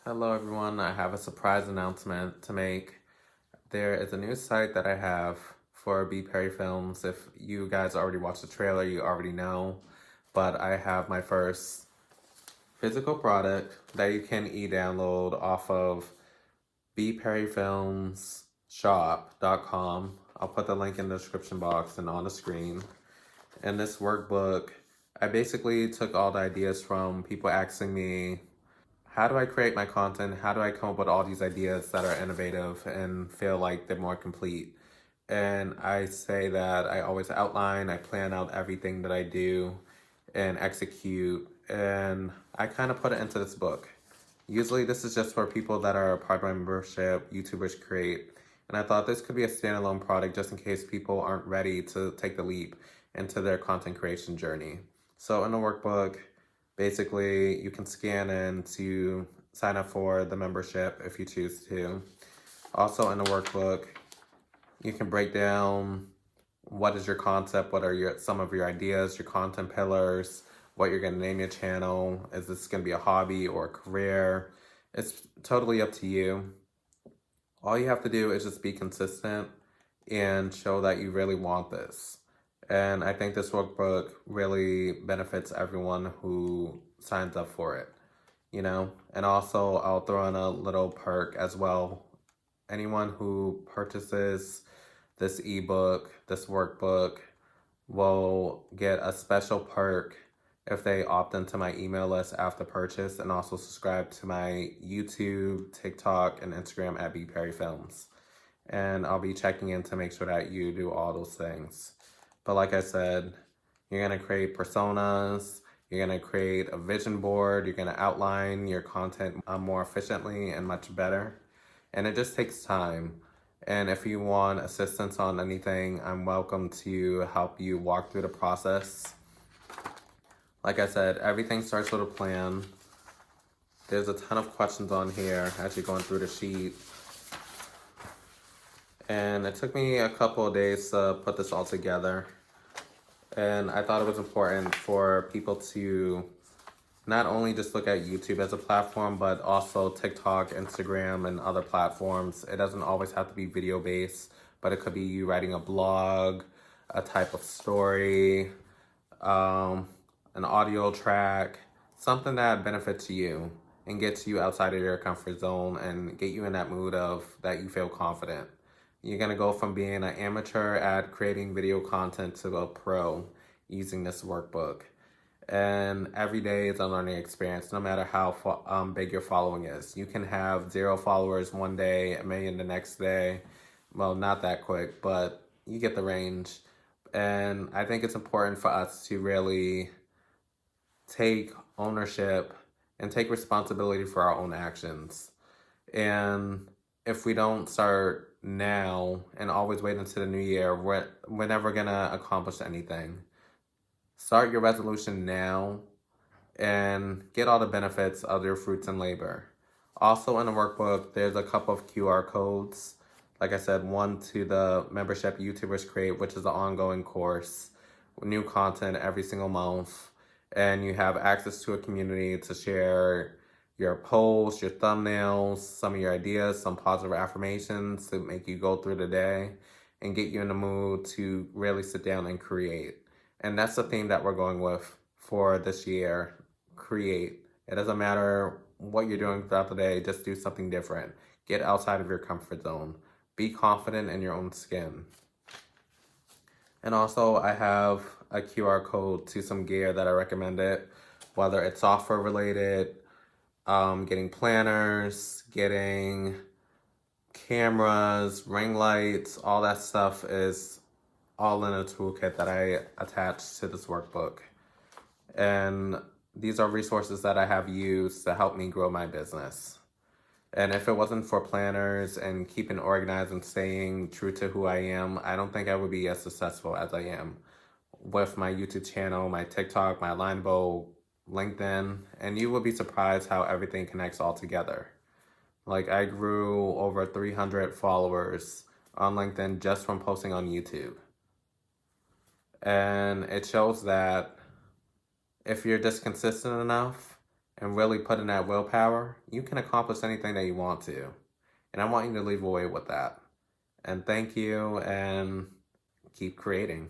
Hello everyone, I have a surprise announcement to make. There is a new site that I have for BPerryFilms. If you guys already watched the trailer, you already know. But I have my first physical product that you can e-download off of BPerryFilmsShop.com. I'll put the link in the description box and on the screen. In this workbook, I basically took all the ideas from people asking me, how do I create my content? How do I come up with all these ideas that are innovative and feel like they're more complete? And I say that I always outline, I plan out everything that I do and execute, and I kind of put it into this book. Usually this is just for people that are part of my membership, YouTubers Create, and I thought this could be a standalone product just in case people aren't ready to take the leap into their content creation journey. So in the workbook, basically, you can scan in to sign up for the membership if you choose to. Also in the workbook, you can break down what is your concept, what are some of your ideas, your content pillars, what you're going to name your channel. Is this going to be a hobby or a career? It's totally up to you. All you have to do is just be consistent and show that you really want this. And I think this workbook really benefits everyone who signs up for it, And also, I'll throw in a little perk as well. Anyone who purchases this ebook, this workbook, will get a special perk if they opt into my email list after purchase and also subscribe to my YouTube, TikTok, and Instagram at BPerryFilms. And I'll be checking in to make sure that you do all those things. But like I said, you're going to create personas, you're going to create a vision board, you're going to outline your content more efficiently and much better. And it just takes time. And if you want assistance on anything, I'm welcome to help you walk through the process. Like I said, everything starts with a plan. There's a ton of questions on here as you're going through the sheet. And it took me a couple of days to put this all together. And I thought it was important for people to not only just look at YouTube as a platform, but also TikTok, Instagram, and other platforms. It doesn't always have to be video-based, but it could be you writing a blog, a type of story, an audio track, something that benefits you and gets you outside of your comfort zone and get you in that mood of that you feel confident. You're going to go from being an amateur at creating video content to a pro using this workbook. And every day is a learning experience, no matter how big your following is. You can have 0 followers one day, 1 million the next day. Well, not that quick, but you get the range. And I think it's important for us to really take ownership and take responsibility for our own actions. And if we don't start now and always wait until the new year, we're never gonna accomplish anything. Start your resolution now and get all the benefits of your fruits and labor. Also in the workbook, there's a couple of QR codes. Like I said, one to the membership YouTubers Create, which is an ongoing course, new content every single month. And you have access to a community to share your posts, your thumbnails, some of your ideas, some positive affirmations to make you go through the day and get you in the mood to really sit down and create. And that's the theme that we're going with for this year, create. It doesn't matter what you're doing throughout the day, just do something different. Get outside of your comfort zone. Be confident in your own skin. And also I have a QR code to some gear that I recommended, whether it's software related, getting planners, getting cameras, ring lights, all that stuff is all in a toolkit that I attached to this workbook. And these are resources that I have used to help me grow my business. And if it wasn't for planners and keeping organized and staying true to who I am, I don't think I would be as successful as I am with my YouTube channel, my TikTok, my Alignable, LinkedIn, and you will be surprised how everything connects all together. Like I grew over 300 followers on LinkedIn just from posting on YouTube. And it shows that if you're just consistent enough and really put in that willpower, you can accomplish anything that you want to. And I want you to leave away with that. And thank you, and keep creating.